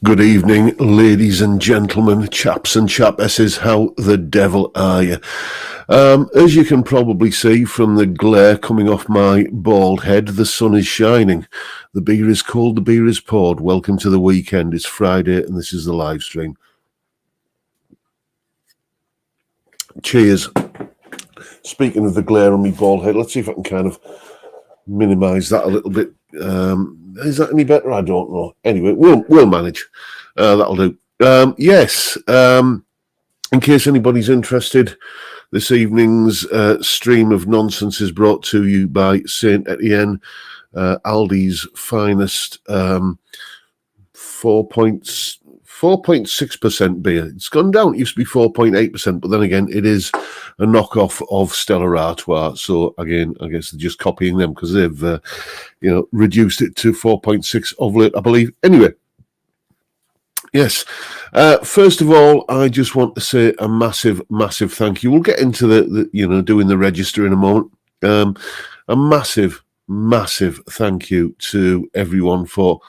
Good evening, ladies and gentlemen, chaps and chapesses. How the devil are you? As you can probably see from the glare coming off my bald head, the sun is shining. The beer is cold, the beer is poured. Welcome to the weekend. It's Friday and this is the live stream. Cheers. Speaking of the glare on my bald head, let's see if I can kind of minimise that a little bit. Is that any better? I don't know. Anyway, we'll manage. That'll do. Yes. In case anybody's interested, this evening's stream of nonsense is brought to you by Saint Etienne, Aldi's finest 4.6% beer. It's gone down. It used to be 4.8%, but then again, it is a knockoff of Stella Artois. So again, I guess they're just copying them because they've, reduced it to 4.6 of late, I believe. Anyway, yes. First of all, I just want to say a massive, massive thank you. We'll get into the doing the register in a moment. A massive, massive thank you to everyone for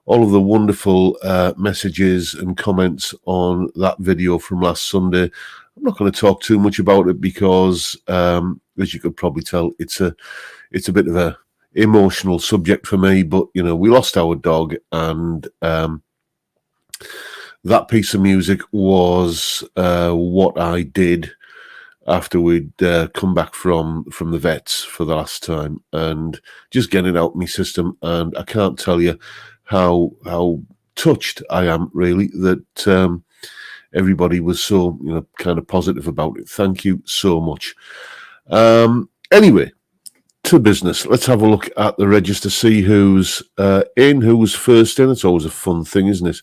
all of the wonderful messages and comments on that video from last Sunday. I'm not going to talk too much about it because, as you could probably tell, it's a bit of a emotional subject for me. But we lost our dog, and that piece of music was what I did after we'd come back from the vets for the last time, and just getting it out of my system. And I can't tell you how touched I am, really, that everybody was so kind of positive about it. Thank you so much. Anyway, to business. Let's have a look at the register, see who's in, who was first in. It's always a fun thing, isn't it?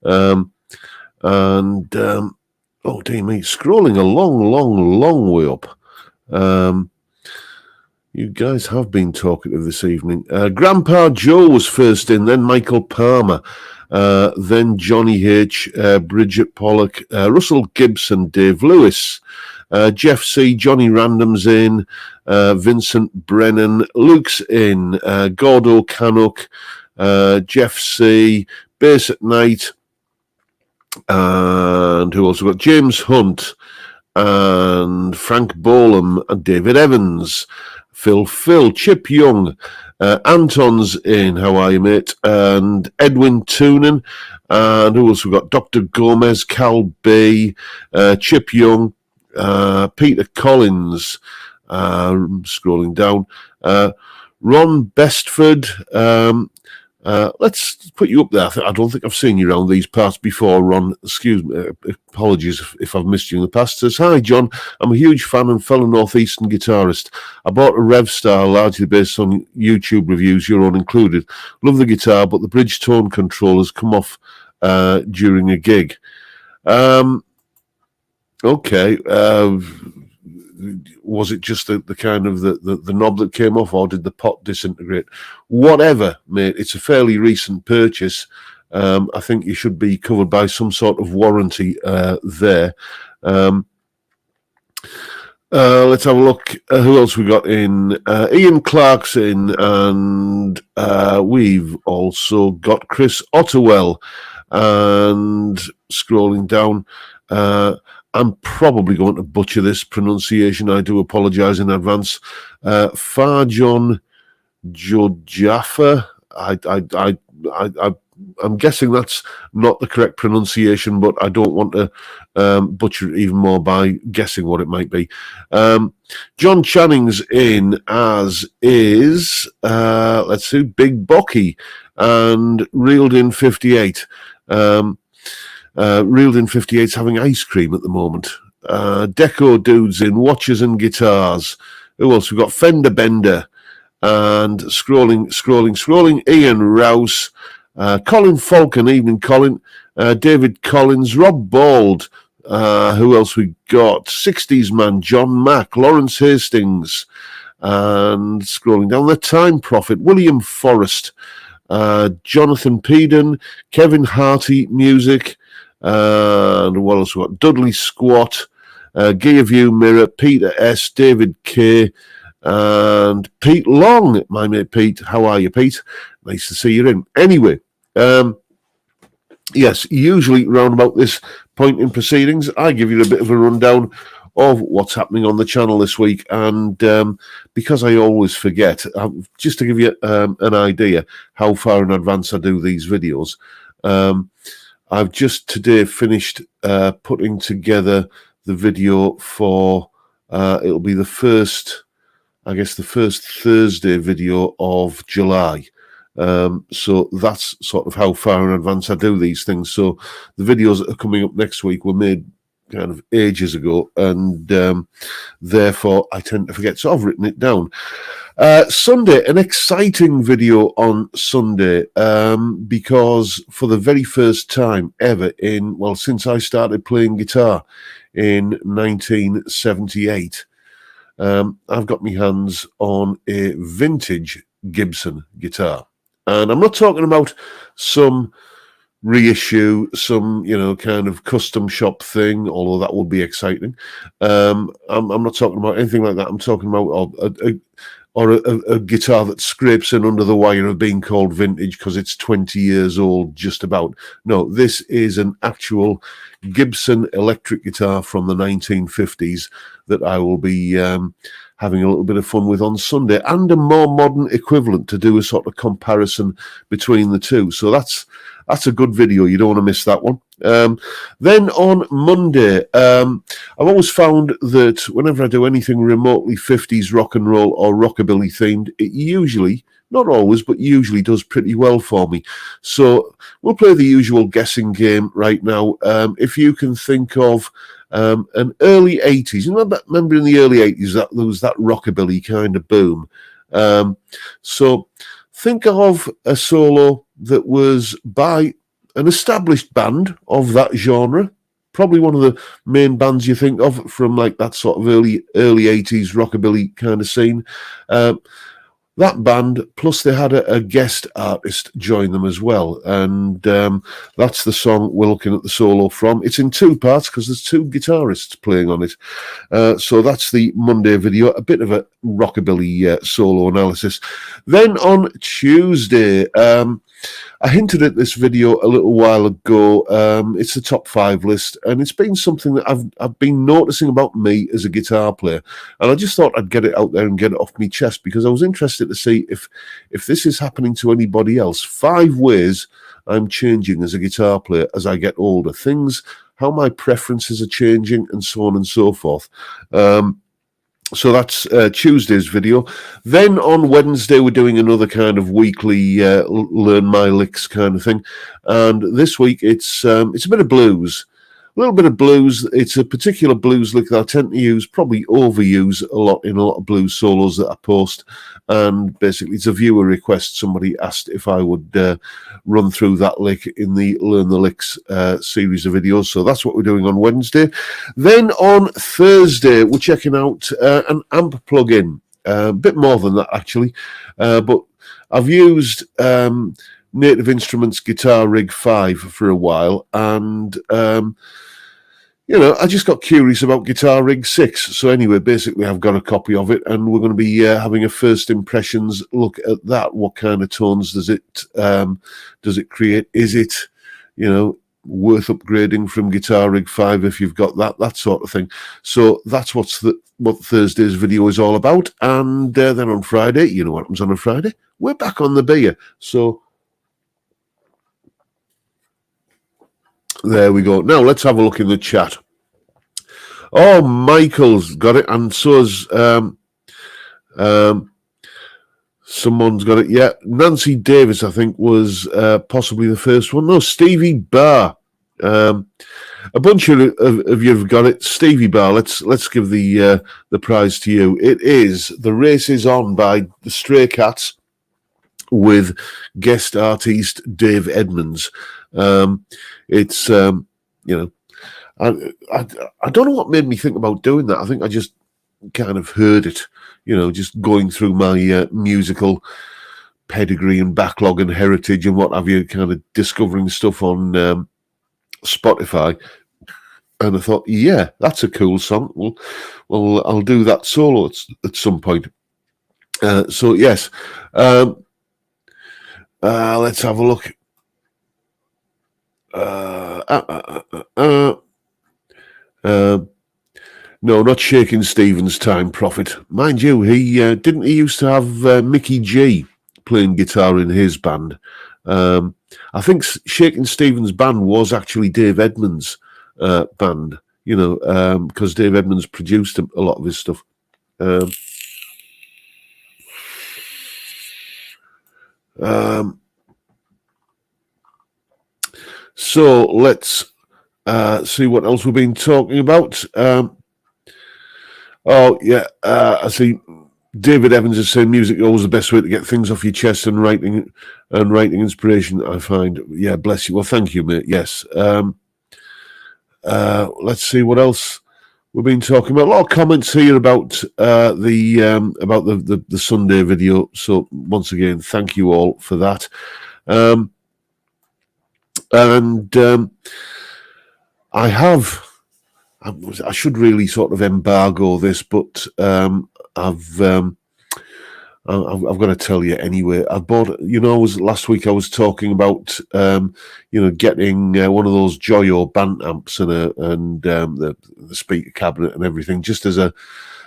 Oh dear me, scrolling a long way up. You guys have been talkative this evening. Grandpa Joe was first in, then Michael Palmer, then Johnny H, Bridget Pollock, Russell Gibson, Dave Lewis, Jeff C, Johnny Random's in, Vincent Brennan, Luke's in, Gordo Canuck, Jeff C, Bass at Night, and who else? We've got James Hunt, and Frank Bolam, and David Evans, Phil, Chip Young, Anton's in, how are you, mate? And Edwin Toonan, and who else? We've got Dr. Gomez, Cal B, Chip Young, Peter Collins, scrolling down, Ron Bestford. Let's put you up there. I don't think I've seen you around these parts before, Ron. Excuse me. Apologies if I've missed you in the past. Says, hi, John. I'm a huge fan and fellow Northeastern guitarist. I bought a Rev Star largely based on YouTube reviews, your own included. Love the guitar, but the bridge tone control has come off during a gig. Okay. Was it just the kind of the knob that came off, or did the pot disintegrate? Whatever, mate. It's a fairly recent purchase. I think you should be covered by some sort of warranty there. Let's have a look. Who else we got in? Ian Clark's in, and we've also got Chris Ottewell. And scrolling down, I'm probably going to butcher this pronunciation. I do apologise in advance. Farjon Jojaffa. I'm guessing that's not the correct pronunciation, but I don't want to butcher it even more by guessing what it might be. John Channing's in, as is, let's see, Big Bocky and Reeled in 58. Reeled in 58's having ice cream at the moment. Deco Dudes in, Watches and Guitars. Who else? We've got Fender Bender and scrolling. Ian Rouse, Colin Falcon, evening Colin, David Collins, Rob Bald. Who else we got? 60s man, John Mack, Lawrence Hastings, and scrolling down, The Time Prophet, William Forrest, Jonathan Peden, Kevin Harty Music, and what else we got? Dudley Squat, Gear View Mirror, Peter S, David K, and Pete Long, my mate Pete. How are you, Pete? Nice to see you in. Anyway, yes, usually round about this point in proceedings, I give you a bit of a rundown of what's happening on the channel this week. And because I always forget, just to give you an idea how far in advance I do these videos, I've just today finished putting together the video for, it'll be the first, I guess, the first Thursday video of July. So that's sort of how far in advance I do these things. So the videos that are coming up next week were made kind of ages ago, and therefore I tend to forget. So I've written it down. Sunday, an exciting video on Sunday, because for the very first time ever since I started playing guitar in 1978, I've got my hands on a vintage Gibson guitar. And I'm not talking about some reissue, some, kind of custom shop thing, although that would be exciting. I'm not talking about anything like that. I'm talking about a guitar that scrapes in under the wire of being called vintage because it's 20 years old, just about. No, this is an actual Gibson electric guitar from the 1950s that I will be having a little bit of fun with on Sunday, and a more modern equivalent to do a sort of comparison between the two. So that's a good video. You don't want to miss that one. Then on Monday, I've always found that whenever I do anything remotely 50s rock and roll or rockabilly themed, it usually, not always, but usually does pretty well for me. So we'll play the usual guessing game right now. If you can think of an early 80s, remember in the early 80s that there was that rockabilly kind of boom. So think of a solo that was by an established band of that genre, probably one of the main bands you think of from like that sort of early 80s rockabilly kind of scene. That band, plus they had a guest artist join them as well. And that's the song we're looking at the solo from. It's in two parts because there's two guitarists playing on it. So that's the Monday video, a bit of a rockabilly solo analysis. Then on Tuesday, I hinted at this video a little while ago. It's the top 5 list, and it's been something that I've been noticing about me as a guitar player, and I just thought I'd get it out there and get it off my chest because I was interested to see if this is happening to anybody else. 5 ways I'm changing as a guitar player as I get older. Things, how my preferences are changing, and so on and so forth. So that's Tuesday's video. Then on Wednesday, we're doing another kind of weekly learn my licks kind of thing. And this week, it's a bit of blues. A little bit of blues. It's a particular blues lick that I tend to use, probably overuse a lot in a lot of blues solos that I post. And basically, it's a viewer request. Somebody asked if I would run through that lick in the Learn the Licks series of videos. So that's what we're doing on Wednesday. Then on Thursday, we're checking out an amp plugin. A bit more than that, actually. But I've used Native Instruments Guitar Rig 5 for a while, and I just got curious about Guitar Rig 6. So anyway, basically I've got a copy of it, and we're going to be having a first impressions look at that. What kind of tones does it create? Is it, worth upgrading from Guitar Rig 5 if you've got that sort of thing? So that's what Thursday's video is all about. And then on Friday, you know what happens on a Friday? We're back on the beer. So there we go. Now let's have a look in the chat. Oh, Michael's got it, and so's someone's got it. Yeah, Nancy Davis, I think, was possibly the first one. No, Stevie Barr. A bunch of you have got it. Stevie Barr. Let's give the prize to you. It is The Race Is On by the Stray Cats with guest artist Dave Edmunds. It's I don't know what made me think about doing that. I think I just kind of heard it, just going through my musical pedigree and backlog and heritage and what have you, kind of discovering stuff on Spotify. And I thought, yeah, that's a cool song. Well, I'll do that solo at some point. So yes, let's have a look. No, not Shaking Stevens' Time Prophet. Mind you, he didn't he used to have Mickey G playing guitar in his band. I think Shaking Stevens' band was actually Dave Edmunds' band, you know, because Dave Edmunds produced a lot of his stuff. So let's see what else we've been talking about. Oh, yeah, I see. David Evans is saying music is always the best way to get things off your chest and writing inspiration, I find. Yeah, bless you. Well, thank you, mate. Yes. Let's see what else we've been talking about. A lot of comments here about the Sunday video. So once again, thank you all for that. I should really sort of embargo this, but I've got to tell you anyway. I bought, last week I was talking about, getting one of those Joyo band amps and the speaker cabinet and everything, just as a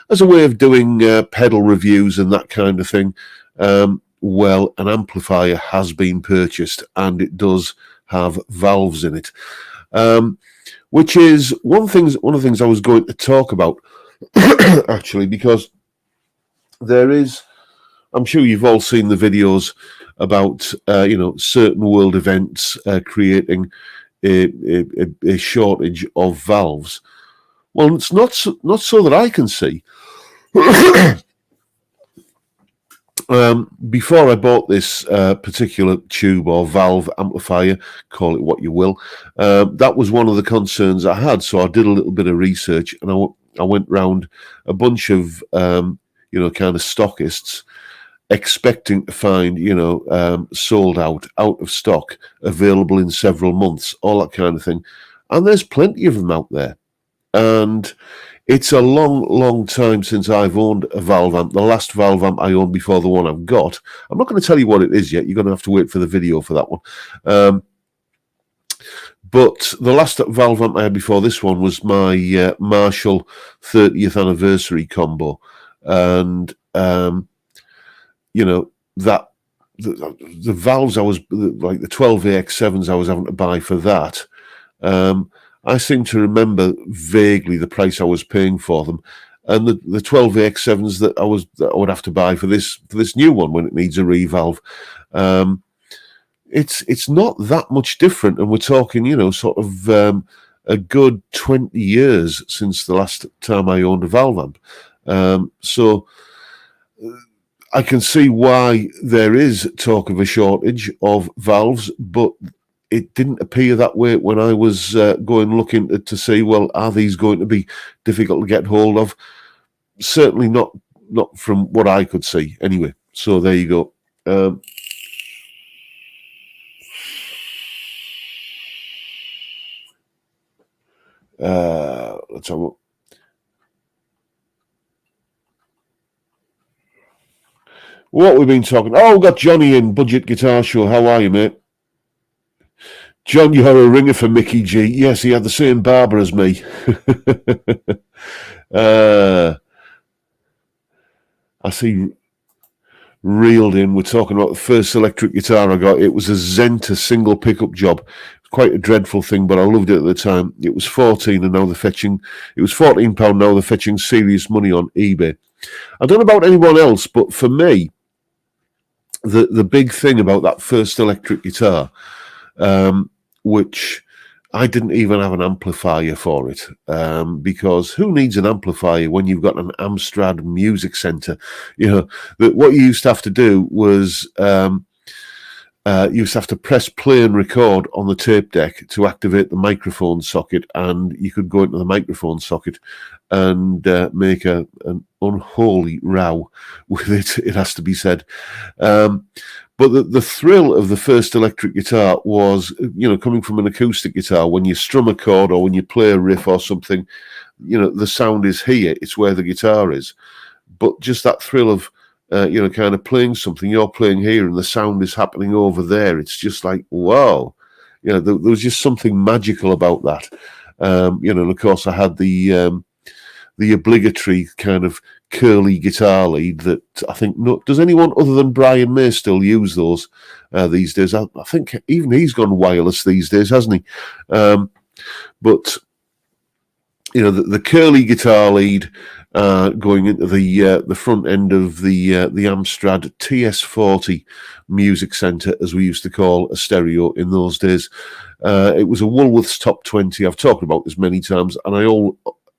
way of doing pedal reviews and that kind of thing. Well, an amplifier has been purchased, and it does have valves in it. Which is one of the things I was going to talk about, actually, because there is, I'm sure you've all seen the videos about, certain world events creating a shortage of valves. Well, it's not so that I can see. Before I bought this particular tube or valve amplifier, call it what you will, that was one of the concerns I had. So I did a little bit of research, and I went round a bunch of kind of stockists, expecting to find sold out of stock, available in several months, all that kind of thing. And there's plenty of them out there, and it's a long time since I've owned a valve amp. The last valve amp I owned before the one I've got, I'm not going to tell you what it is yet. You're going to have to wait for the video for that one. But the last valve amp I had before this one was my Marshall 30th anniversary combo. And, the valves I was, like the 12AX7s I was having to buy for that, I seem to remember vaguely the price I was paying for them, and the 12AX7s that I would have to buy for this new one when it needs a revalve. It's not that much different, and we're talking, sort of a good 20 years since the last time I owned a valve amp. So I can see why there is talk of a shortage of valves, but it didn't appear that way when I was going looking to see, well, are these going to be difficult to get hold of? Certainly not from what I could see. Anyway, so there you go. Let's have a look. What we've been talking. Oh, we've got Johnny in Budget Guitar Show. How are you, mate? John, you're a ringer for Mickey G. Yes, he had the same barber as me. I see reeled in. We're talking about the first electric guitar I got. It was a Zenta single pickup job. Quite a dreadful thing, but I loved it at the time. It was 14, and now they're fetching. It was £14. Now they're fetching serious money on eBay. I don't know about anyone else, but for me, the big thing about that first electric guitar, which I didn't even have an amplifier for it, because who needs an amplifier when you've got an Amstrad Music Centre? What you used to have to do was you used to have to press play and record on the tape deck to activate the microphone socket, and you could go into the microphone socket and make an unholy row with it, it has to be said. But the thrill of the first electric guitar was, coming from an acoustic guitar, when you strum a chord or when you play a riff or something, the sound is here, it's where the guitar is. But just that thrill of, kind of playing something, you're playing here and the sound is happening over there. It's just like, wow, you know, there was just something magical about that. You know, and of course I had the obligatory kind of curly guitar lead that I think, does anyone other than Brian May still use those these days? I think even he's gone wireless these days, hasn't he? But you know, the curly guitar lead going into the front end of the Amstrad TS40 Music Centre, as we used to call a stereo in those days. It was a Woolworths Top 20. I've talked about this many times, and I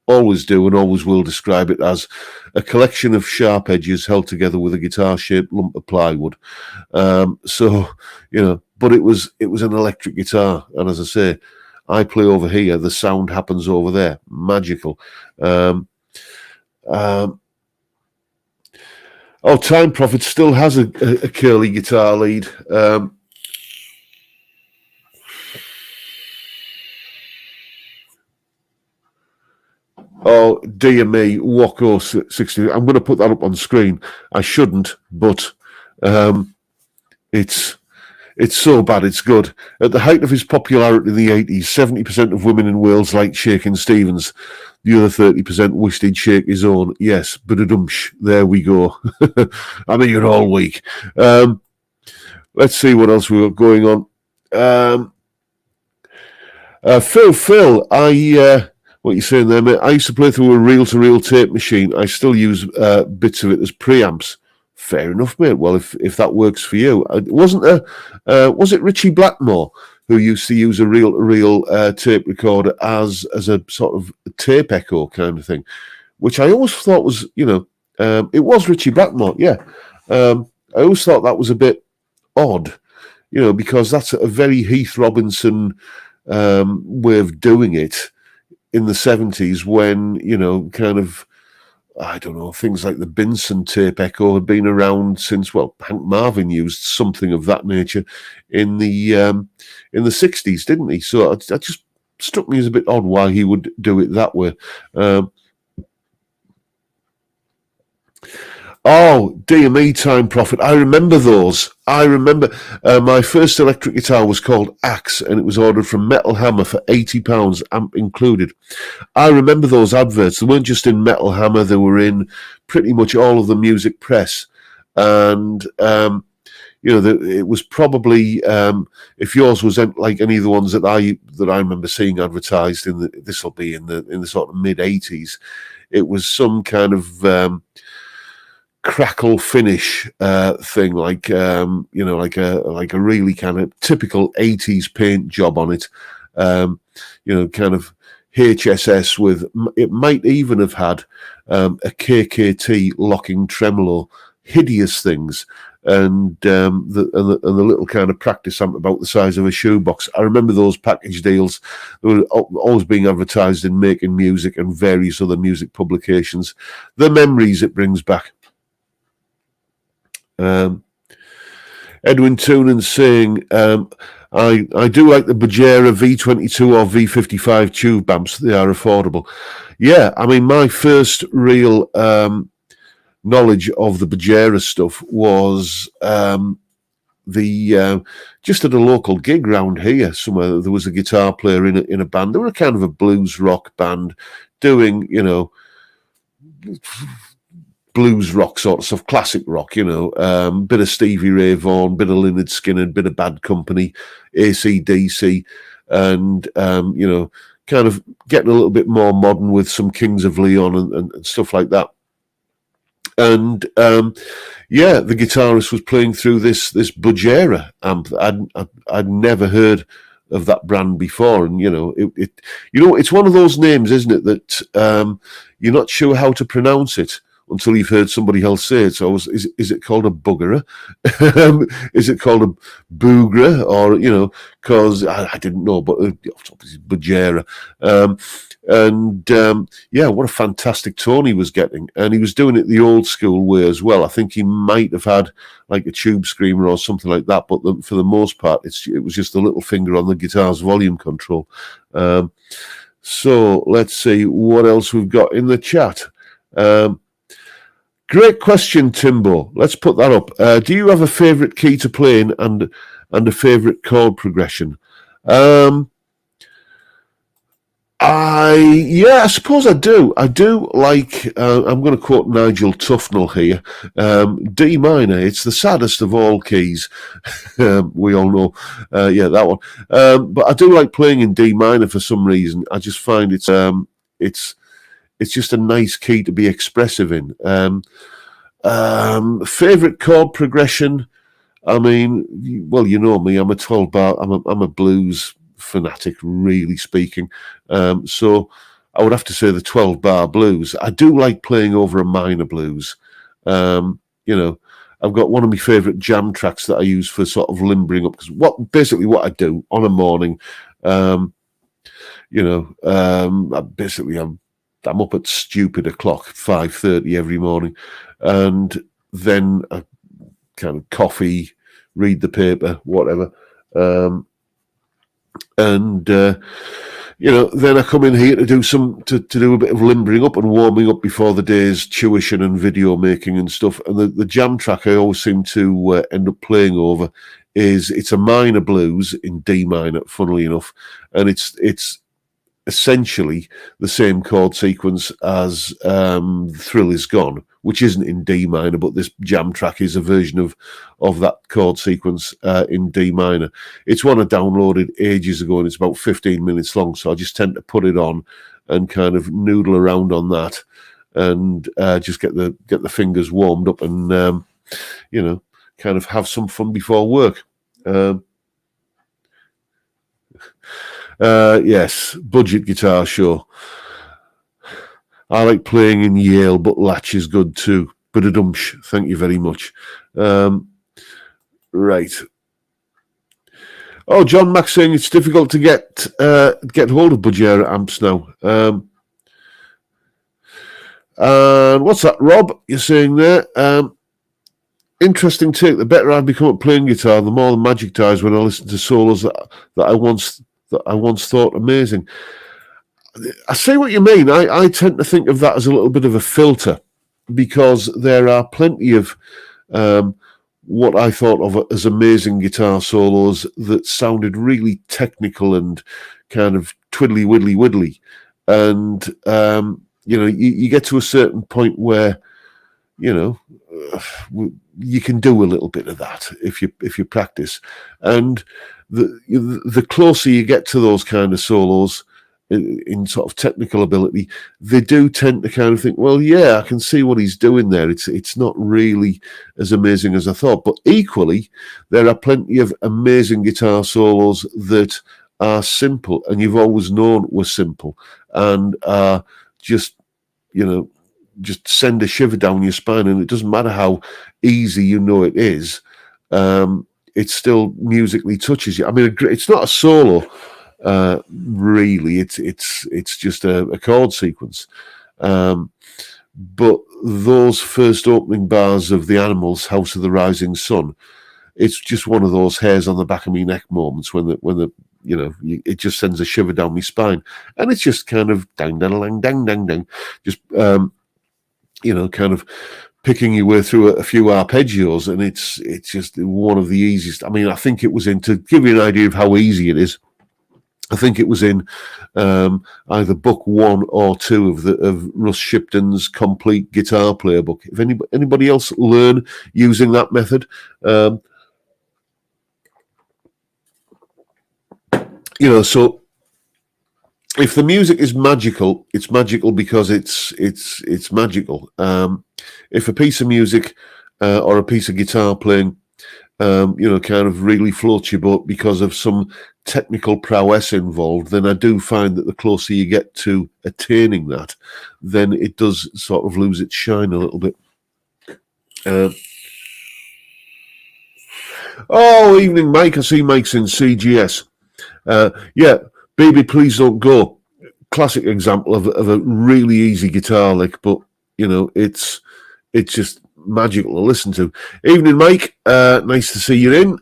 always do and always will describe it as a collection of sharp edges held together with a guitar-shaped lump of plywood. So, you know, but it was an electric guitar, and as I say, I play over here, the sound happens over there. Magical. Time Prophet still has a curly guitar lead. Oh, dear me, Wacko 60. I'm going to put that up on screen. I shouldn't, but it's so bad, it's good. At the height of his popularity in the 80s, 70% of women in Wales liked shaking Stevens. The other 30% wished he'd shake his own. Yes, but-a-dumsh. There we go. I mean, you're all weak. Let's see what else we've got going on. Phil, what are you saying there, mate? I used to play through a reel-to-reel tape machine. I still use bits of it as preamps. Fair enough, mate. Well, if that works for you, was it Richie Blackmore who used to use a reel-to-reel tape recorder as a sort of tape echo kind of thing, which I always thought was, you know, it was Richie Blackmore, yeah. I always thought that was a bit odd, you know, because that's a very Heath Robinson way of doing it in the 70s when, you know, kind of, I don't know, things like the Binson tape echo had been around since, well, Hank Marvin used something of that nature in the 60s, didn't he? So that just struck me as a bit odd why he would do it that way. Oh, dear me, Time Prophet. I remember those. I remember my first electric guitar was called Axe, and it was ordered from Metal Hammer for £80, amp included. I remember those adverts. They weren't just in Metal Hammer, they were in pretty much all of the music press. And, you know, it was probably, if yours was like any of the ones that I remember seeing advertised this will be in the sort of mid-80s, it was some kind of crackle finish thing, like you know, like a really kind of typical 80s paint job on it. You know, kind of HSS with, it might even have had a KKT locking tremolo, hideous things, and the little kind of practice amp about the size of a shoebox. I remember those package deals. They were always being advertised in Making Music and various other music publications. The memories it brings back. Edwin Toonan saying, I do like the Bajera V22 or V55 tube amps. They are affordable. Yeah, I mean, my first real knowledge of the Bajera stuff was just at a local gig round here somewhere. There was a guitar player in a band. They were a kind of a blues rock band doing, you know, blues rock sort of stuff, classic rock, you know, bit of Stevie Ray Vaughan, bit of Lynyrd Skynyrd, bit of Bad Company, AC/DC, and, you know, kind of getting a little bit more modern with some Kings of Leon and stuff like that. And, yeah, the guitarist was playing through this Bajera amp. I'd never heard of that brand before, and you know, it's one of those names, isn't it, that you're not sure how to pronounce it until you've heard somebody else say it. So is it called a buggerer? Is it called a boogra? Or, you know, because I didn't know, but obviously Bajera. Yeah, what a fantastic tone he was getting. And he was doing it the old school way as well. I think he might have had like a tube screamer or something like that, but for the most part, it was just a little finger on the guitar's volume control. So let's see what else we've got in the chat. Great question, Timbo. Let's put that up. Do you have a favourite key to play in and a favourite chord progression? I suppose I do. I do like. I'm going to quote Nigel Tufnell here. D minor. It's the saddest of all keys. We all know. Yeah, that one. But I do like playing in D minor for some reason. I just find it's just a nice key to be expressive in. Favorite chord progression. I mean, well, you know me. I'm a 12 bar. I'm a blues fanatic, really speaking. So I would have to say the 12 bar blues. I do like playing over a minor blues. You know, I've got one of my favourite jam tracks that I use for sort of limbering up, because what I do on a morning, I'm up at stupid o'clock, 5:30 every morning, and then I kind of coffee, read the paper, whatever. Then I come in here to do do a bit of limbering up and warming up before the day's tuition and video making and stuff. And the jam track I always seem to end up playing over it's a minor blues in D minor, funnily enough, and it's essentially the same chord sequence as Thrill Is Gone, which isn't in D minor, but this jam track is a version of that chord sequence in D minor. It's one I downloaded ages ago, and it's about 15 minutes long, so I just tend to put it on and kind of noodle around on that, and just get the fingers warmed up, and kind of have some fun before work. Yes, budget guitar show. I like playing in Yale, but Latch is good too. Ba-da-dumsh. Thank you very much. Right. Oh, John Mack saying it's difficult to get hold of Budgera amps now. And what's that, Rob? You're saying there. Interesting take. The better I become at playing guitar, the more the magic dies when I listen to solos that I once thought amazing. I see what you mean. I tend to think of that as a little bit of a filter, because there are plenty of what I thought of as amazing guitar solos that sounded really technical and kind of twiddly widdly. And you get to a certain point where you can do a little bit of that if you practice, and the closer you get to those kind of solos in sort of technical ability, they do tend to kind of think, well, yeah, I can see what he's doing there. It's not really as amazing as I thought. But equally, there are plenty of amazing guitar solos that are simple, and you've always known were simple, and are just send a shiver down your spine. And it doesn't matter how easy it is. It still musically touches you. I mean, it's not a solo, really. It's just a chord sequence. But those first opening bars of the Animals' "House of the Rising Sun," it's just one of those hairs on the back of my neck moments when it just sends a shiver down my spine, and it's just kind of dang dang dang dang dang, just kind of picking your way through a few arpeggios, and it's just one of the easiest. I mean, I think it was to give you an idea of how easy it is, I think it was in either book 1 or 2 of Russ Shipton's complete guitar player book. If anybody else learn using that method, so if the music is magical, it's magical because it's magical. If a piece of music or a piece of guitar playing, kind of really floats your boat because of some technical prowess involved, then I do find that the closer you get to attaining that, then it does sort of lose its shine a little bit. Evening, Mike. I see Mike's in CGS. Yeah, Baby Please Don't Go. Classic example of a really easy guitar lick, but it's just magical to listen to. Evening, Mike. Nice to see you in.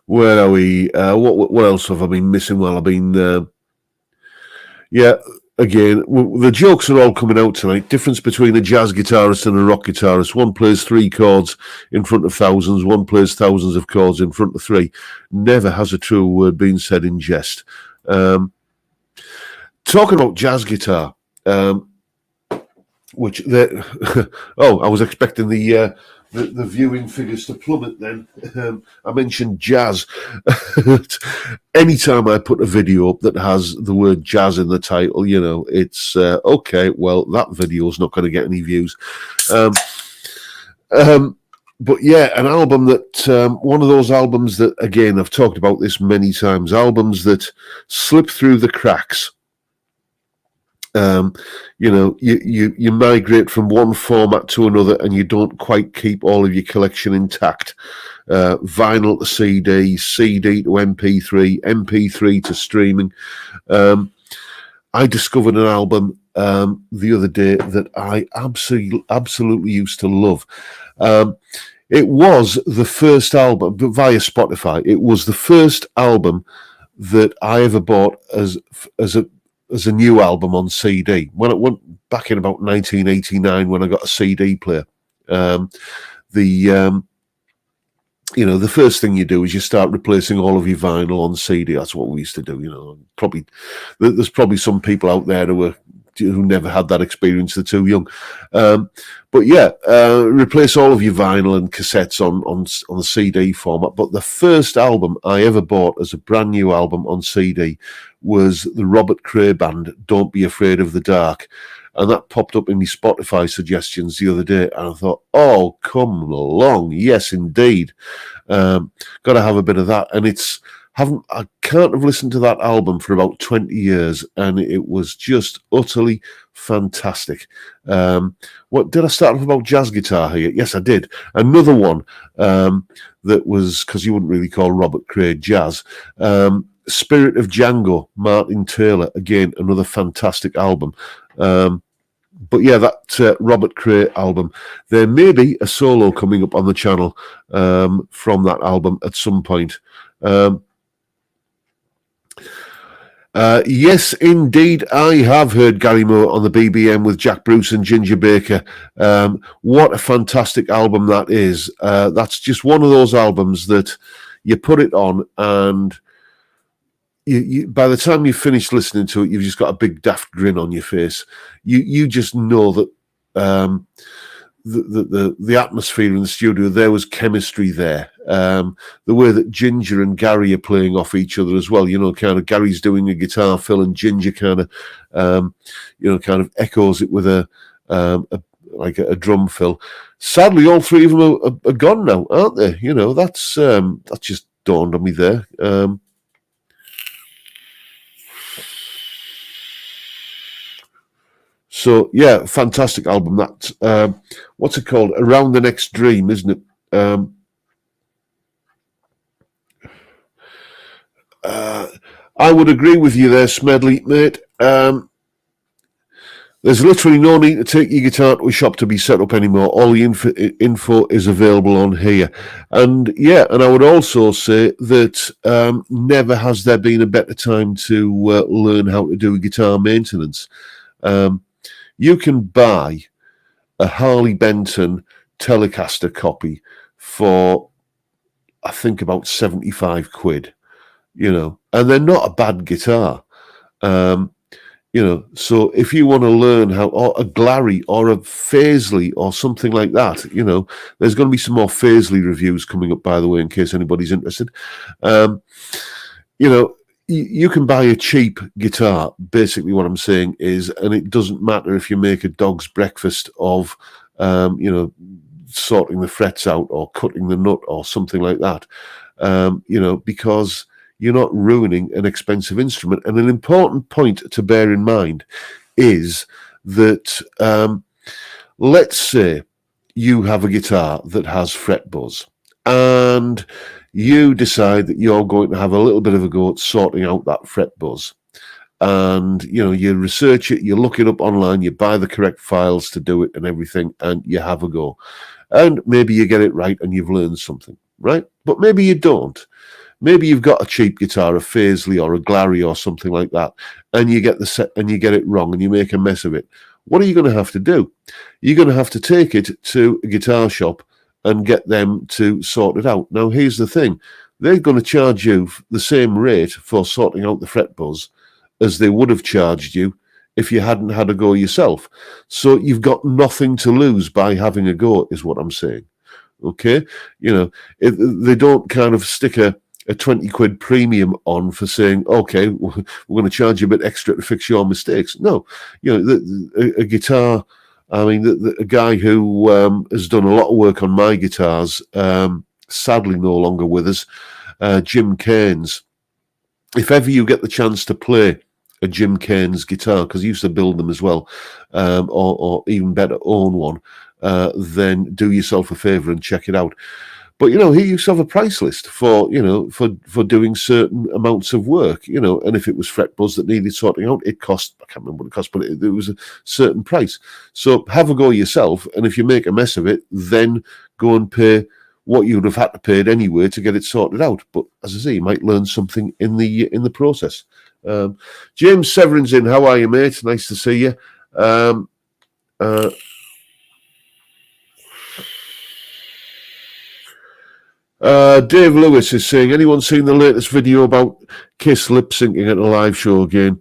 Where are we? What else have I been missing while I've been? again, the jokes are all coming out tonight. Difference between a jazz guitarist and a rock guitarist. One plays 3 chords in front of thousands. One plays thousands of chords in front of 3. Never has a true word been said in jest. Talking about jazz guitar, which oh, I was expecting the viewing figures to plummet then. I mentioned jazz. Anytime I put a video up that has the word jazz in the title, you know, it's okay, well, that video's not going to get any views. But yeah, an album that, one of those albums that, again, I've talked about this many times, albums that slip through the cracks. You know, you migrate from one format to another and you don't quite keep all of your collection intact. Vinyl to CD, CD to MP3, MP3 to streaming. I discovered an album the other day that I absolutely used to love. It was the first album via Spotify. It was the first album that I ever bought as a new album on CD. When it went back in about 1989, when I got a CD player, you know, the first thing you do is you start replacing all of your vinyl on CD. That's what we used to do. You know, there's probably some people out there who never had that experience. They're too young. But yeah, replace all of your vinyl and cassettes on the CD format. But the first album I ever bought as a brand new album on CD was the Robert Cray Band, Don't Be Afraid of the Dark. And that popped up in my Spotify suggestions the other day. And I thought, oh, come along. Yes, indeed. Got to have a bit of that. And I can't have listened to that album for about 20 years, and it was just utterly fantastic. What did I start off about jazz guitar here? Yes, I did. Another one that was, because you wouldn't really call Robert Cray jazz, Spirit of Django, Martin Taylor. Again, another fantastic album. But yeah, that Robert Cray album, there may be a solo coming up on the channel from that album at some point. Yes, indeed, I have heard Gary Moore on the BBM with Jack Bruce and Ginger Baker. What a fantastic album that is. That's just one of those albums that you put it on and you by the time you've finished listening to it, you've just got a big daft grin on your face. You just know that the atmosphere in the studio, there was chemistry there. The way that Ginger and Gary are playing off each other as well, you know, kind of Gary's doing a guitar fill and Ginger kind of echoes it with a drum fill. Sadly, all three of them are gone now, aren't they? You know, that's just dawned on me there. So yeah, fantastic album. That what's it called? Around the Next Dream, isn't it? I would agree with you there, Smedley, mate. There's literally no need to take your guitar to a shop to be set up anymore. All the info is available on here. And yeah, and I would also say that never has there been a better time to learn how to do guitar maintenance. You can buy a Harley Benton Telecaster copy for, I think, about 75 quid, you know, and they're not a bad guitar. You know, so if you want to learn how, or a Glary or a Faisley or something like that, you know, there's going to be some more Faisley reviews coming up, by the way, in case anybody's interested. You know, you can buy a cheap guitar. Basically what I'm saying is, and it doesn't matter if you make a dog's breakfast of, you know, sorting the frets out or cutting the nut or something like that, you know, because you're not ruining an expensive instrument. And an important point to bear in mind is that, let's say you have a guitar that has fret buzz and you decide that you're going to have a little bit of a go at sorting out that fret buzz. And, you know, you research it, you look it up online, you buy the correct files to do it and everything, and you have a go. And maybe you get it right and you've learned something, right? But maybe you don't. maybe you've got a cheap guitar, a Paisley or a Glary or something like that, and you get the set and you get it wrong and you make a mess of it. What are you going to have to do? You're going to have to take it to a guitar shop and get them to sort it out. Now, here's the thing. They're going to charge you the same rate for sorting out the fret buzz as they would have charged you if you hadn't had a go yourself. So you've got nothing to lose by having a go, is what I'm saying. Okay? You know, they don't kind of stick a 20 quid premium on for saying, okay, we're going to charge you a bit extra to fix your mistakes. No, you know, a guitar, I mean, a guy who has done a lot of work on my guitars, sadly no longer with us, Jim Cairns. If ever you get the chance to play a Jim Cairns guitar, because he used to build them as well, or even better, own one, then do yourself a favour and check it out. But, you know, he used to have a price list for, you know, for doing certain amounts of work, you know, and if it was fret buzz that needed sorting out, it cost, I can't remember what it cost, but it was a certain price. So have a go yourself, and if you make a mess of it, then go and pay what you would have had to pay it anyway to get it sorted out. But as I say, you might learn something in the process. James Severin's in. How are you, mate? Nice to see you. Dave Lewis is saying, anyone seen the latest video about Kiss lip syncing at a live show again?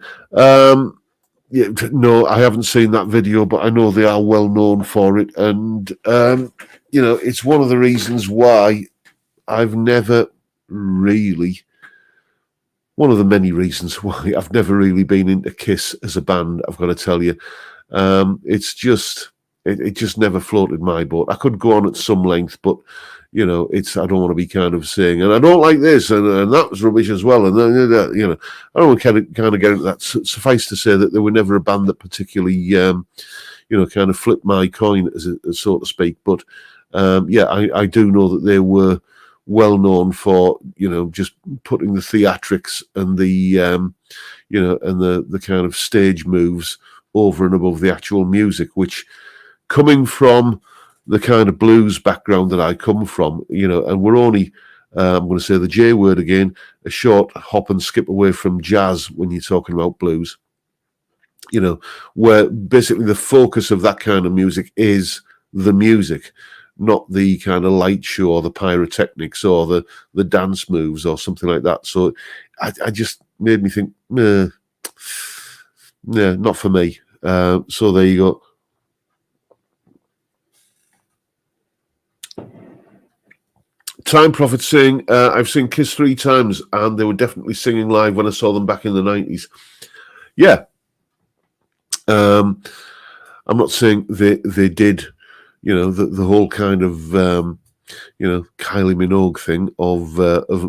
Yeah, no, I haven't seen that video, but I know they are well known for it. And, you know, it's one of the reasons why I've never really, one of the many reasons why I've never really been into Kiss as a band, I've got to tell you. It's just, it just never floated my boat. I could go on at some length, but you know, it's, I don't want to be kind of saying, and I don't like this, and that was rubbish as well, and you know, I don't want to kind of get into that. Suffice to say that they were never a band that particularly, you know, kind of flipped my coin, as so to speak. But yeah, I do know that they were well known for, you know, just putting the theatrics and the, you know, and the kind of stage moves over and above the actual music, which, coming from the kind of blues background that I come from, you know, and we're only, I'm going to say the J word again, a short hop and skip away from jazz when you're talking about blues, you know, where basically the focus of that kind of music is the music, not the kind of light show or the pyrotechnics or the dance moves or something like that. So I just made me think, nah, not for me. So there you go. Time Prophet saying, I've seen Kiss 3 times and they were definitely singing live when I saw them back in the 90s. Yeah. I'm not saying they did, you know, the whole kind of, you know, Kylie Minogue thing of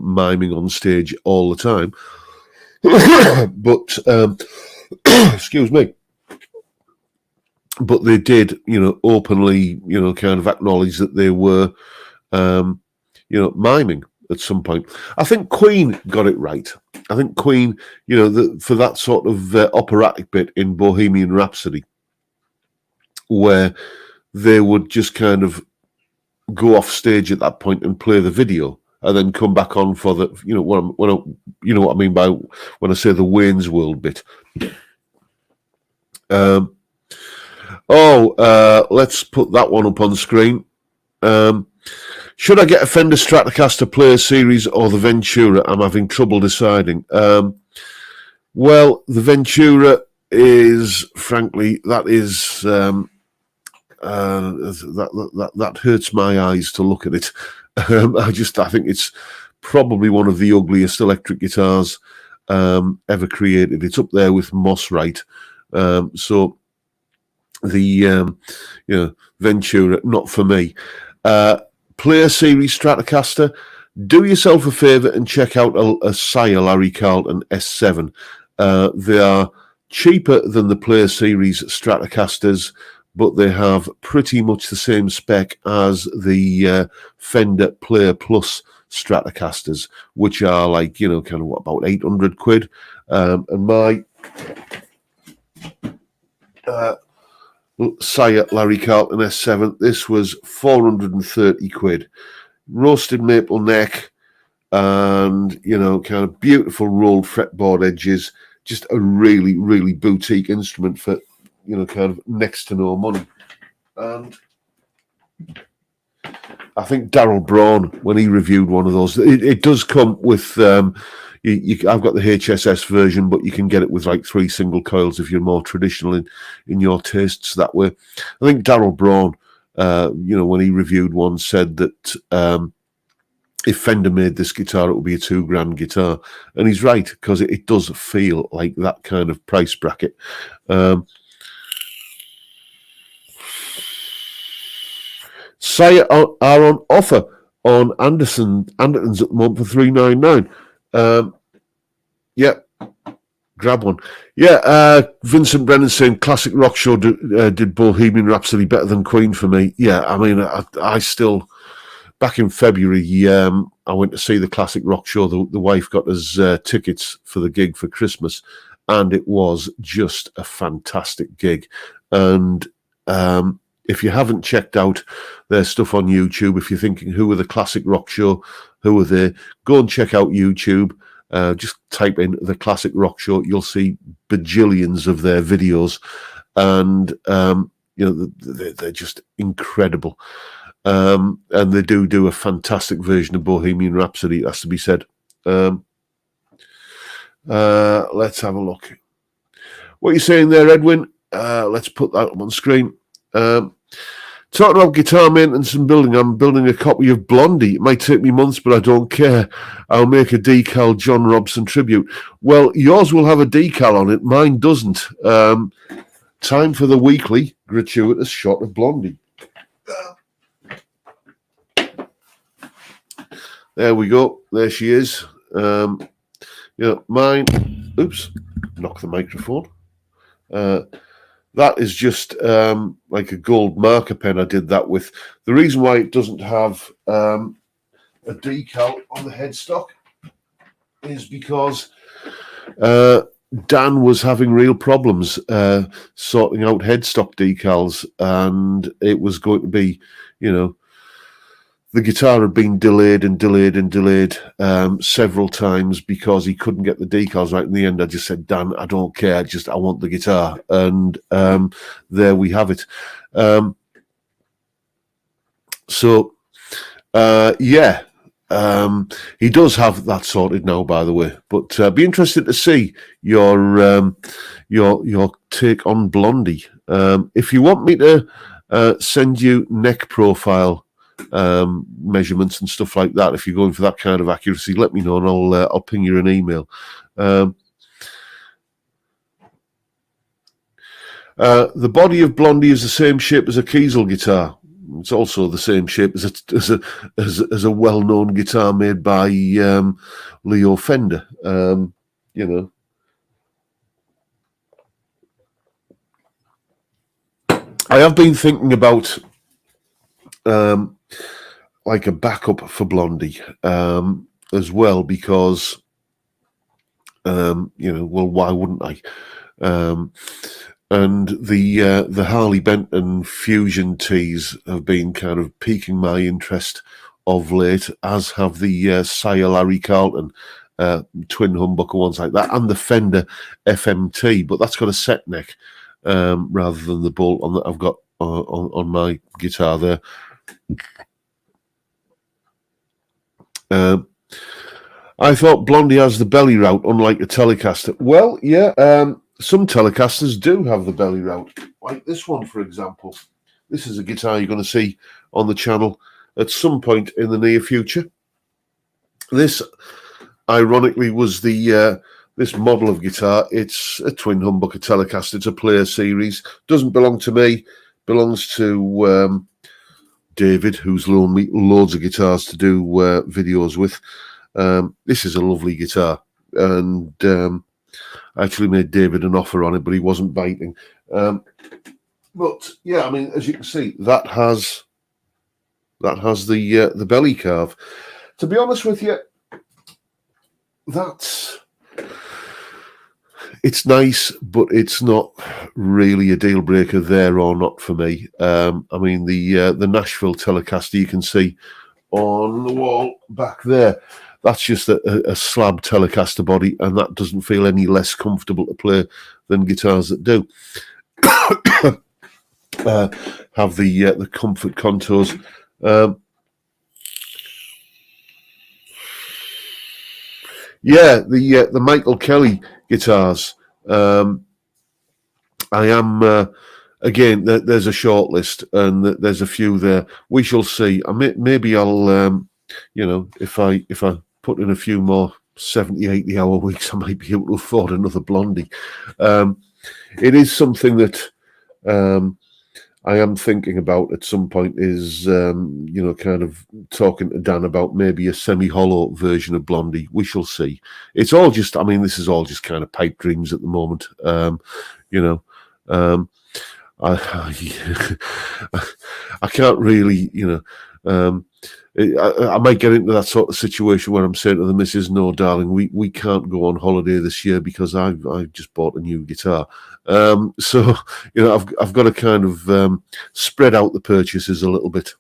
miming on stage all the time. But, excuse me. But they did, you know, openly, you know, kind of acknowledge that they were, you know, miming at some point. I think Queen got it right. I think Queen, you know, for that sort of operatic bit in Bohemian Rhapsody, where they would just kind of go off stage at that point and play the video, and then come back on for the, you know, you know what I mean by when I say the Wayne's World bit. Let's put that one up on the screen. Should I get a Fender Stratocaster Player Series or the Ventura? I'm having trouble deciding. Well, the Ventura is, frankly, that is that hurts my eyes to look at it. I think it's probably one of the ugliest electric guitars ever created. It's up there with Moss Right. So the you know, Ventura, not for me. Player Series Stratocaster, do yourself a favour and check out a Sire Larry Carlton S7. They are cheaper than the Player Series Stratocasters, but they have pretty much the same spec as the Fender Player Plus Stratocasters, which are like, you know, kind of what, about 800 quid. And my Sire Larry Carlton S7, this was 430 quid. Roasted maple neck, and, you know, kind of beautiful rolled fretboard edges. Just a really, really boutique instrument for, you know, kind of next to no money. And I think Darryl Braun, when he reviewed one of those, it does come with, I've got the HSS version, but you can get it with like 3 single coils if you're more traditional in your tastes that way. I think Darryl Braun, you know, when he reviewed one, said that if Fender made this guitar, it would be a $2,000 guitar. And he's right, because it does feel like that kind of price bracket. Sire are on offer on Anderton's at the moment for $399. Yeah, grab one. Yeah, Vincent Brennan saying Classic Rock Show did Bohemian Rhapsody better than Queen for me. Yeah, I mean, I still, back in February, I went to see the Classic Rock Show. The wife got us tickets for the gig for Christmas, and it was just a fantastic gig. And if you haven't checked out their stuff on YouTube, if you're thinking, who are the Classic Rock Show, who are they, go and check out YouTube. Just type in the Classic Rock Show. You'll see bajillions of their videos, and you know, they're just incredible. And they do a fantastic version of Bohemian Rhapsody, it has to be said. Let's have a look. What are you saying there, Edwin? Let's put that up on screen. Talking about guitar maintenance and building, I'm building a copy of Blondie. It might take me months, but I don't care. I'll make a decal John Robson tribute. Well, yours will have a decal on it. Mine doesn't. Time for the weekly gratuitous shot of Blondie. There we go. There she is. Yeah, mine. Oops, knock the microphone. That is just like a gold marker pen I did that with. The reason why it doesn't have a decal on the headstock is because Dan was having real problems sorting out headstock decals, and it was going to be, you know, the guitar had been delayed several times because he couldn't get the decals right. In the end, I just said, Dan, I don't care. I want the guitar. And there we have it. Yeah, he does have that sorted now, by the way. But be interested to see your take on Blondie. If you want me to send you neck profile measurements and stuff like that, if you're going for that kind of accuracy, let me know, and I'll ping you an email. The body of Blondie is the same shape as a Kiesel guitar. It's also the same shape as a well-known guitar made by Leo Fender. You know, I have been thinking about like a backup for Blondie as well, because you know, well, why wouldn't I? And the Harley Benton Fusion tees have been kind of piquing my interest of late, as have the Sire Larry Carlton twin humbucker ones like that, and the Fender FMT, but that's got a set neck rather than the bolt on that I've got on my guitar there. I thought Blondie has the belly route, unlike a Telecaster. Well, yeah, some Telecasters do have the belly route, like this one, for example. This is a guitar you're going to see on the channel at some point in the near future. This, ironically, was the this model of guitar. It's a twin humbucker Telecaster. It's a Player Series. Doesn't belong to me. Belongs to David, who's loaned me loads of guitars to do videos with. This is a lovely guitar, and I actually made David an offer on it, but he wasn't biting. But yeah, I mean, as you can see, that has the belly carve. To be honest with you, it's nice, but it's not really a deal breaker there or not for me. I mean, the Nashville Telecaster you can see on the wall back there. that's just a slab Telecaster body, and that doesn't feel any less comfortable to play than guitars that do. Have the comfort contours. Yeah, the Michael Kelly guitars. I am again. There's a short list, and there's a few there. We shall see. Maybe I'll, if I put in a few more 70, 80 hour weeks, I might be able to afford another Blondie. It is something that I am thinking about at some point, is kind of talking to Dan about maybe a semi-hollow version of Blondie. We shall see. It's all just, this is all just kind of pipe dreams at the moment. I can't really, I might get into that sort of situation where I'm saying to the missus, "No, darling, we can't go on holiday this year because I've just bought a new guitar." So I've got to kind of spread out the purchases a little bit.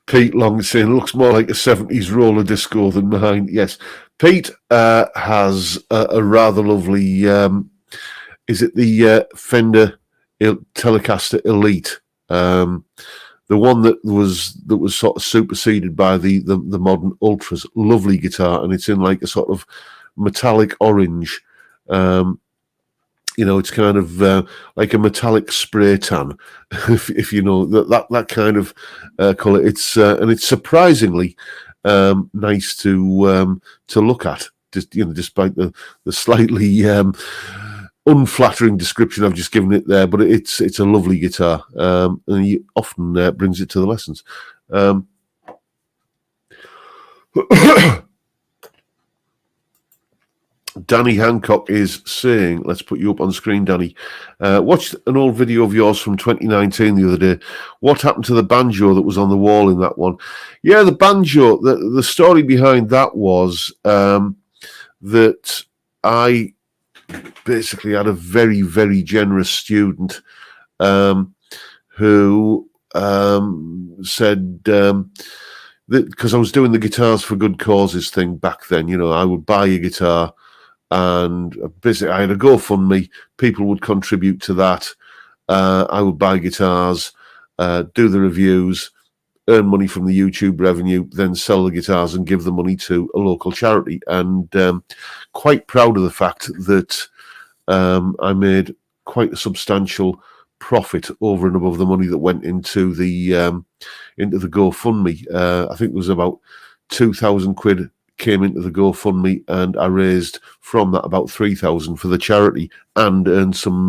Pete Long saying, looks more like a 70s roller disco than mine. Yes, Pete has a rather lovely, is it the Fender Telecaster Elite? The one that was sort of superseded by the modern Ultras. Lovely guitar, and it's in like a sort of metallic orange. It's kind of like a metallic spray tan, if you know that kind of color. It's and it's surprisingly nice to look at. Just despite the slightly unflattering description I've just given it there, but it's a lovely guitar, and he often brings it to the lessons. Danny Hancock is saying, let's put you up on screen, Danny. Watched an old video of yours from 2019 the other day. What happened to the banjo that was on the wall in that one? Yeah, the banjo, the story behind that was that I basically had a very, very generous student who said that, because I was doing the Guitars for Good Causes thing back then, I would buy a guitar, and basically I had a GoFundMe. People would contribute to that. I would buy guitars, do the reviews, earn money from the YouTube revenue, then sell the guitars and give the money to a local charity. And quite proud of the fact that I made quite a substantial profit over and above the money that went into the GoFundMe. I think it was about 2,000 quid came into the GoFundMe, and I raised from that about 3,000 for the charity, and earned some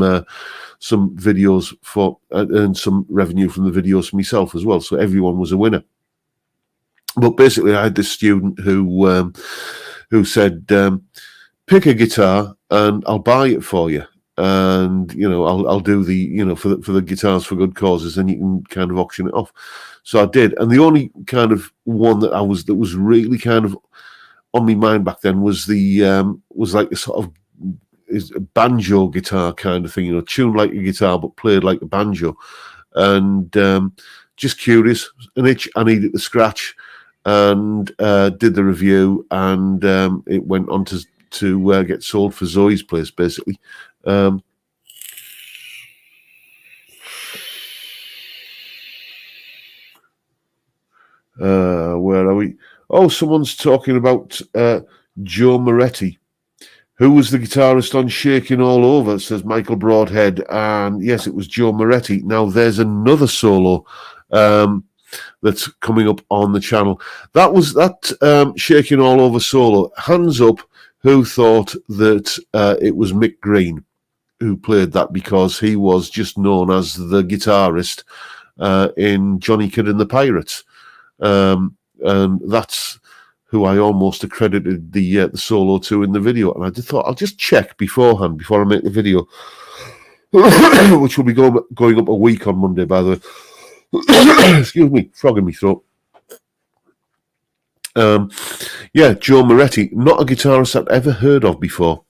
videos earned some revenue from the videos for myself as well. So everyone was a winner. But basically, I had this student who said, "Pick a guitar and I'll buy it for you, and I'll do the for the Guitars for Good Causes, and you can kind of auction it off." So I did, and the only kind of one that was really kind of on my mind back then was was like a sort of a banjo guitar kind of thing, tuned like a guitar but played like a banjo, and just curious, an itch I needed to scratch, and did the review, and it went on to get sold for Zoe's place, basically. Where are we? Oh, someone's talking about Joe Moretti, who was the guitarist on Shaking All Over, says Michael Broadhead. And yes, it was Joe Moretti. Now, there's another solo that's coming up on the channel. That was that Shaking All Over solo. Hands up who thought that it was Mick Green who played that, because he was just known as the guitarist in Johnny Kidd and the Pirates. And that's who I almost accredited the solo to in the video. And I just thought I'll just check beforehand before I make the video, which will be going up a week on Monday, by the way. Excuse me, frog in my throat. Yeah, Joe Moretti, not a guitarist I'd ever heard of before.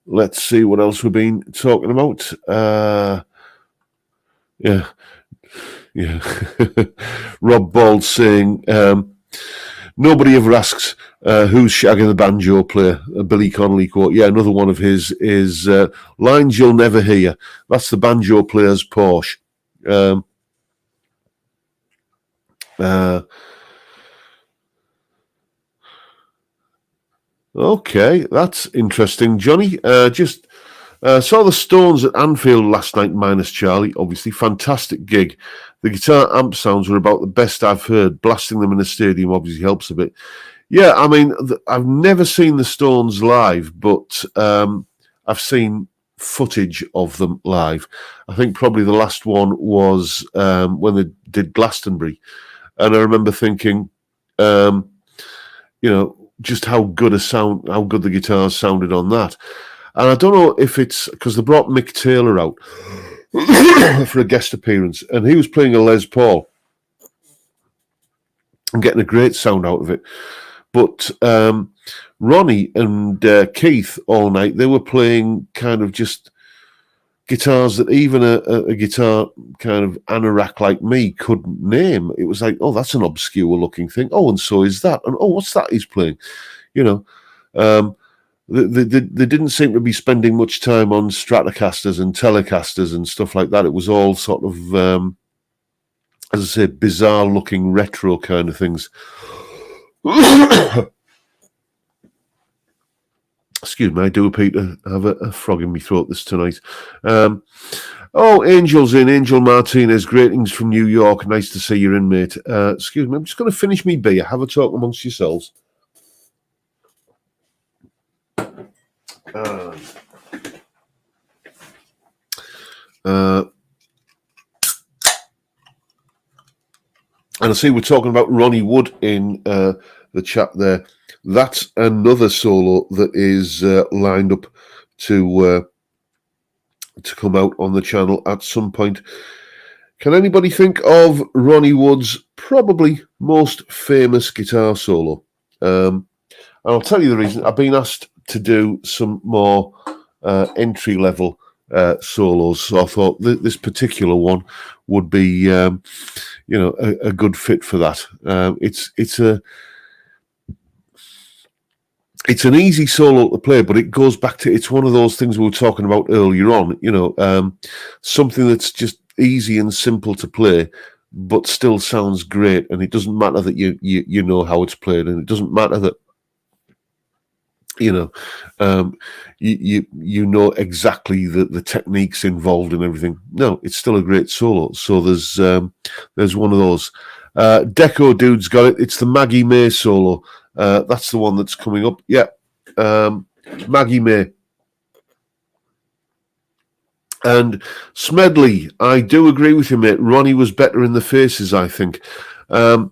Let's see what else we've been talking about. Yeah. Rob Bald saying, nobody ever asks who's shagging the banjo player. Billy Connolly quote. Yeah, another one of his is lines you'll never hear. That's the banjo player's Porsche. Okay, that's interesting, Johnny. Just saw the Stones at Anfield last night, minus Charlie. Obviously, fantastic gig. The guitar amp sounds were about the best I've heard. Blasting them in a stadium obviously helps a bit. Yeah, I mean, I've never seen the Stones live, but I've seen footage of them live. I think probably the last one was when they did Glastonbury, and I remember thinking, just how good the guitars sounded on that. And I don't know if it's because they brought Mick Taylor out for a guest appearance, and he was playing a Les Paul and getting a great sound out of it. But Ronnie and Keith all night, they were playing kind of just guitars that even a guitar kind of anorak like me couldn't name. It was like, oh, that's an obscure looking thing. Oh, and so is that. And oh, what's that he's playing? They didn't seem to be spending much time on Stratocasters and Telecasters and stuff like that. It was all sort of, as I say, bizarre looking retro kind of things. Excuse me, I do appear to have a frog in my throat this tonight. Angel's in. Angel Martinez, greetings from New York. Nice to see you in, mate. Excuse me, I'm just going to finish me beer. Have a talk amongst yourselves. And I see we're talking about Ronnie Wood in the chat there. That's another solo that is lined up to come out on the channel at some point. Can anybody think of Ronnie Wood's probably most famous guitar solo? And I'll tell you the reason. I've been asked to do some more entry-level solos, so I thought this particular one would be, a good fit for that. It's an easy solo to play, but it goes back to, it's one of those things we were talking about earlier on, something that's just easy and simple to play, but still sounds great. And it doesn't matter that you know how it's played, and it doesn't matter that, you know exactly the techniques involved and everything. No, it's still a great solo. So there's one of those. Deco Dude's got it. It's the Maggie May solo. That's the one that's coming up. Yeah. Maggie May. And Smedley, I do agree with you, mate. Ronnie was better in the Faces, I think. The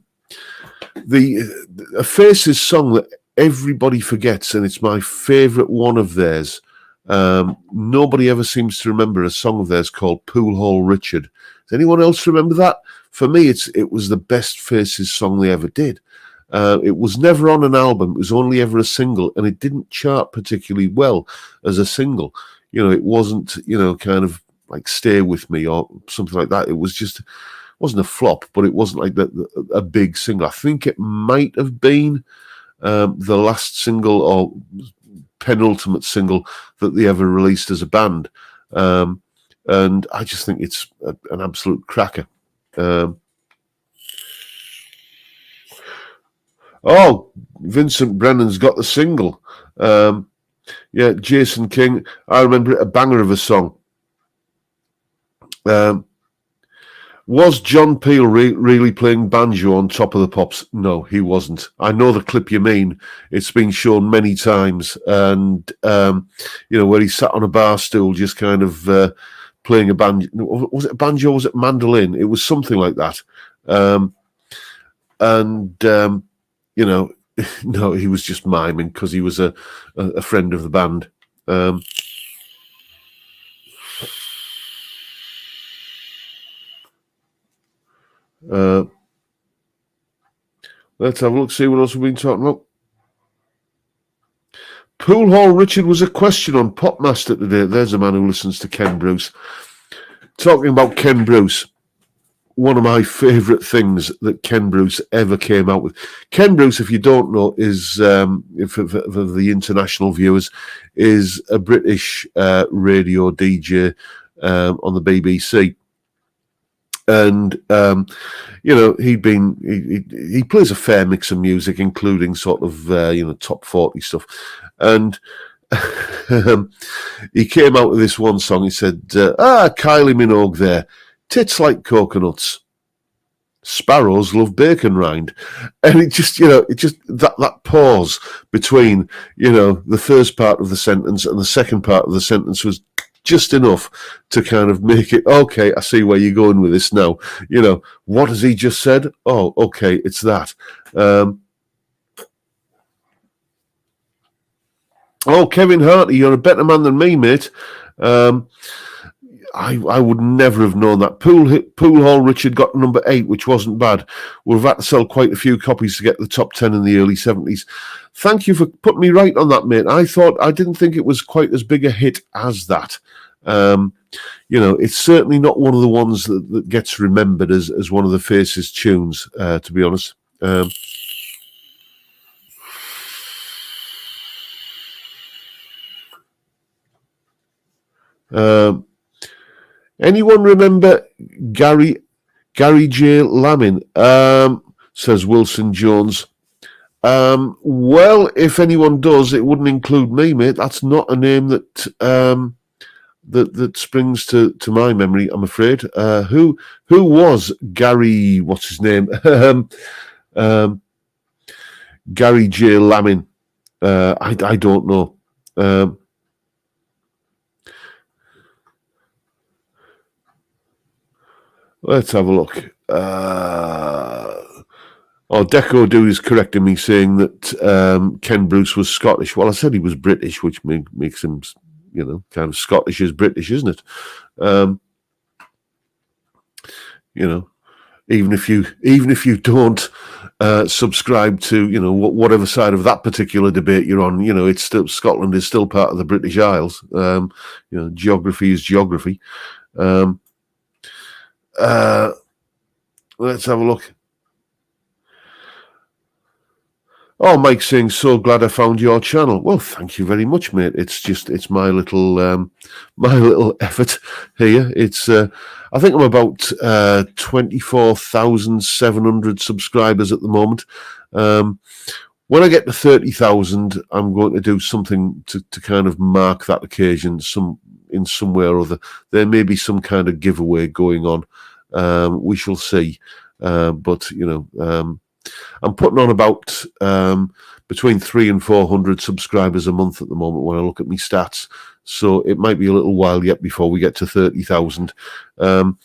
Faces song that everybody forgets, and it's my favourite one of theirs. Nobody ever seems to remember a song of theirs called Pool Hall Richard. Does anyone else remember that? For me, it was the best Faces song they ever did. It was never on an album. It was only ever a single, and it didn't chart particularly well as a single. It wasn't, kind of like Stay With Me or something like that. It wasn't a flop, but it wasn't like a big single. I think it might have been the last single or penultimate single that they ever released as a band. And I just think it's an absolute cracker. Vincent Brennan's got the single. Yeah, Jason King. I remember it, a banger of a song. Was John Peel really playing banjo on Top of the Pops? No, he wasn't. I know the clip you mean. It's been shown many times. And, where he sat on a bar stool just kind of playing a banjo. Was it a banjo? Was it mandolin? It was something like that. No, he was just miming because he was a friend of the band. Let's have a look, see what else we've been talking about. Pool Hall Richard was a question on Popmaster today. There's a man who listens to Ken Bruce. Talking about Ken Bruce, one of my favourite things that Ken Bruce ever came out with. Ken Bruce, if you don't know, is, for the international viewers, is a British radio DJ on the BBC. And, you know, he plays a fair mix of music, including sort of, top 40 stuff. And he came out with this one song. He said, Kylie Minogue there. Tits like coconuts. Sparrows love bacon rind. And it just that pause between, the first part of the sentence and the second part of the sentence was just enough to kind of make it, okay, I see where you're going with this now. What has he just said? Oh, okay, it's that. Kevin Harty, you're a better man than me, mate. I would never have known that. Pool Hall Richard got number 8, which wasn't bad. We've had to sell quite a few copies to get the top 10 in the early 70s. Thank you for putting me right on that, mate. I didn't think it was quite as big a hit as that. It's certainly not one of the ones that gets remembered as one of the Faces tunes, to be honest. Anyone remember Gary J. Lamin? Says Wilson Jones. Well, if anyone does, it wouldn't include me, mate. That's not a name that that springs to my memory, I'm afraid. Who was Gary? What's his name? Gary J. Lamin. I don't know. Let's have a look. Deco Dude is correcting me, saying that Ken Bruce was Scottish. Well, I said he was British, which makes him, kind of Scottish as British, isn't it? Even if you don't subscribe to, whatever side of that particular debate you're on, it's still, Scotland is still part of the British Isles. Geography is geography. Let's have a look. Mike's saying, so glad I found your channel. Well, thank you very much, mate. It's my little effort here. It's I think I'm about 24,700 subscribers at the moment. When I get to 30,000, I'm going to do something to kind of mark that occasion in some way or other. There may be some kind of giveaway going on. We shall see. But I'm putting on about between 300 and 400 subscribers a month at the moment when I look at my stats. So it might be a little while yet before we get to 30,000. I'm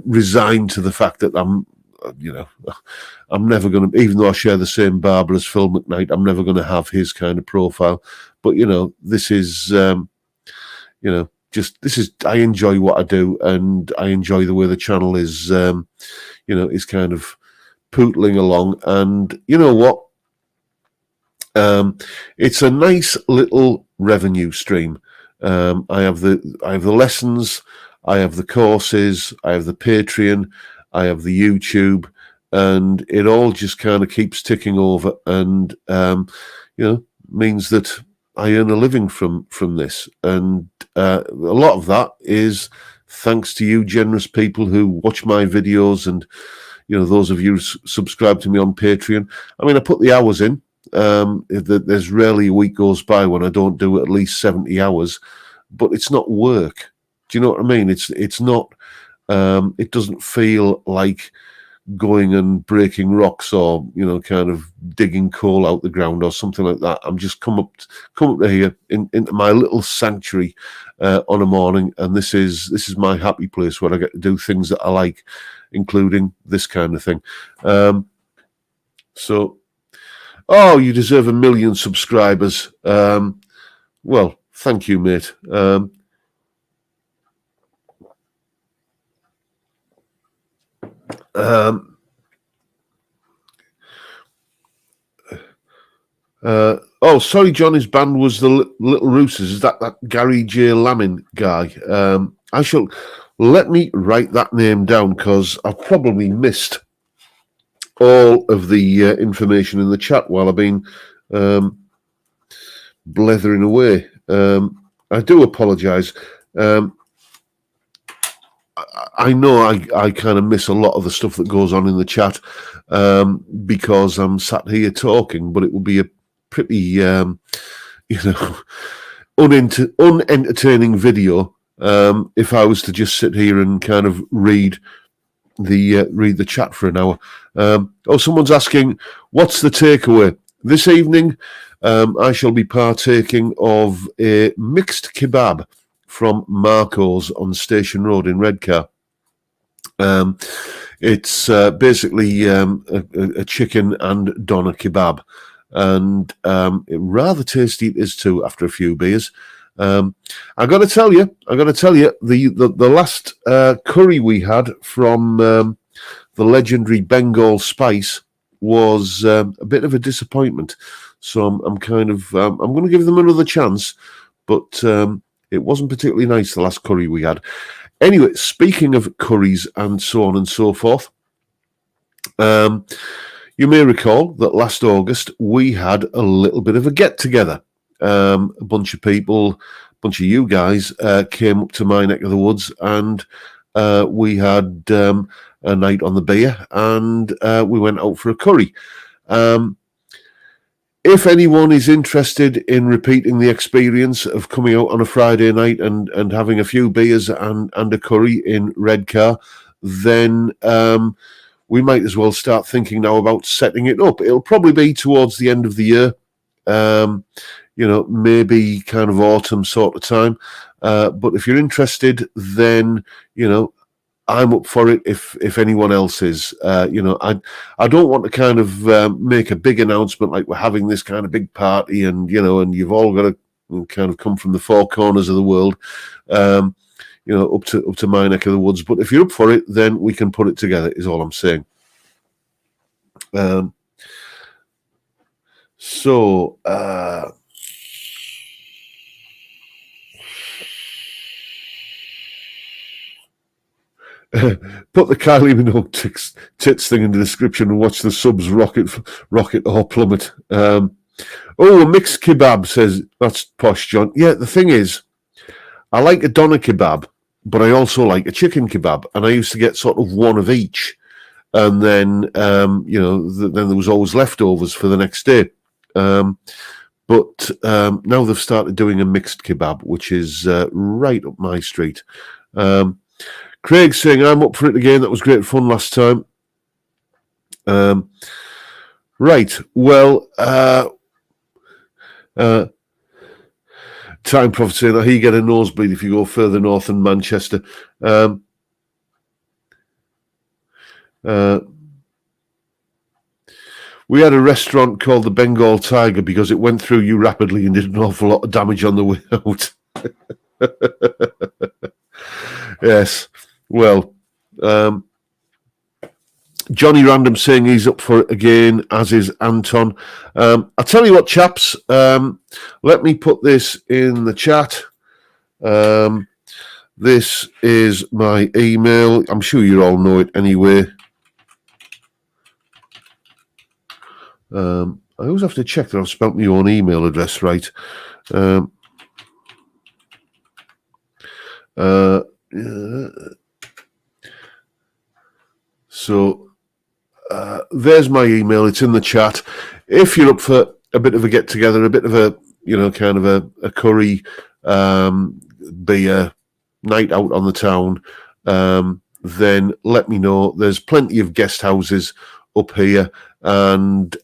resigned to the fact that I'm never going to, even though I share the same barber as Phil McKnight, I'm never going to have his kind of profile. But, this is, I enjoy what I do, and I enjoy the way the channel is, is kind of pootling along. And you know what? It's a nice little revenue stream. I have the lessons, I have the courses, I have the Patreon, I have the YouTube, and it all just kind of keeps ticking over, and means that I earn a living from this, and a lot of that is thanks to you generous people who watch my videos, and those of you who subscribe to me on Patreon. I mean, I put the hours in. There's rarely a week goes by when I don't do at least 70 hours, but it's not work. Do you know what I mean? It's not. It doesn't feel like going and breaking rocks or kind of digging coal out the ground or something like that. I'm just come up to here into my little sanctuary on a morning, and this is my happy place where I get to do things that I like, including this kind of thing. You deserve 1 million subscribers. Well, thank you, mate. Oh, sorry, John. His band was the Little Roosters. Is that Gary J. Lamin guy? I shall let me write that name down because I've probably missed all of the information in the chat while I've been blethering away. I do apologise. I know I kind of miss a lot of the stuff that goes on in the chat because I'm sat here talking, but it will be a pretty, unentertaining video if I was to just sit here and kind of read the chat for an hour. Someone's asking, what's the takeaway? This evening, I shall be partaking of a mixed kebab from Marco's on Station Road in Redcar. It's basically a chicken and doner kebab, and rather tasty it is too after a few beers. I got to tell you, the last curry we had from the legendary Bengal Spice was a bit of a disappointment. So I'm going to give them another chance, but it wasn't particularly nice, the last curry we had. Anyway, speaking of curries and so on and so forth, you may recall that last August we had a little bit of a get-together. A bunch of people, a bunch of you guys came up to my neck of the woods, and we had a night on the beer, and we went out for a curry. If anyone is interested in repeating the experience of coming out on a Friday night and having a few beers and a curry in Redcar, then we might as well start thinking now about setting it up. It'll probably be towards the end of the year, maybe kind of autumn sort of time. But if you're interested, then, I'm up for it if anyone else is. I don't want to kind of make a big announcement like we're having this kind of big party and you've all got to kind of come from the four corners of the world, up to my neck of the woods. But if you're up for it, then we can put it together, is all I'm saying. Put the Kylie Minogue tits thing in the description and watch the subs rocket or plummet. A mixed kebab, says, that's posh, John. Yeah, the thing is, I like a doner kebab, but I also like a chicken kebab, and I used to get sort of one of each, and then then there was always leftovers for the next day. But now they've started doing a mixed kebab, which is right up my street. Craig saying, I'm up for it again. That was great fun last time. Right. Well, Time Prophet saying that he get a nosebleed if you go further north than Manchester. We had a restaurant called the Bengal Tiger because it went through you rapidly and did an awful lot of damage on the way out. Yes. Well, Johnny Random saying he's up for it again, as is Anton. I'll tell you what, chaps. Let me put this in the chat. This is my email. I'm sure you all know it anyway. I always have to check that I've spelt my own email address right. So there's my email. It's in the chat. If you're up for a bit of a get together, a bit of a kind of a curry, beer night out on the town, then let me know. There's plenty of guest houses up here, and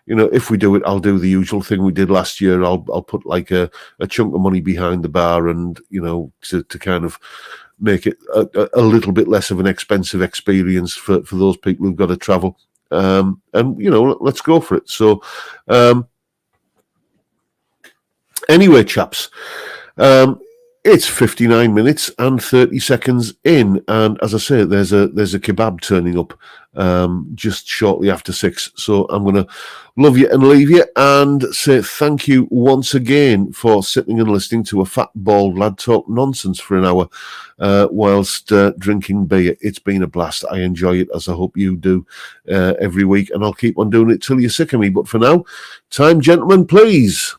if we do it, I'll do the usual thing we did last year. I'll put like a chunk of money behind the bar, and to kind of make it a little bit less of an expensive experience for those people who've got to travel. And let's go for it. So anyway, chaps, It's 59 minutes and 30 seconds in, and as I say, there's a kebab turning up just shortly after 6. So I'm going to love you and leave you and say thank you once again for sitting and listening to a fat bald lad talk nonsense for an hour whilst drinking beer. It's been a blast. I enjoy it, as I hope you do every week, and I'll keep on doing it till you're sick of me. But for now, time, gentlemen, please.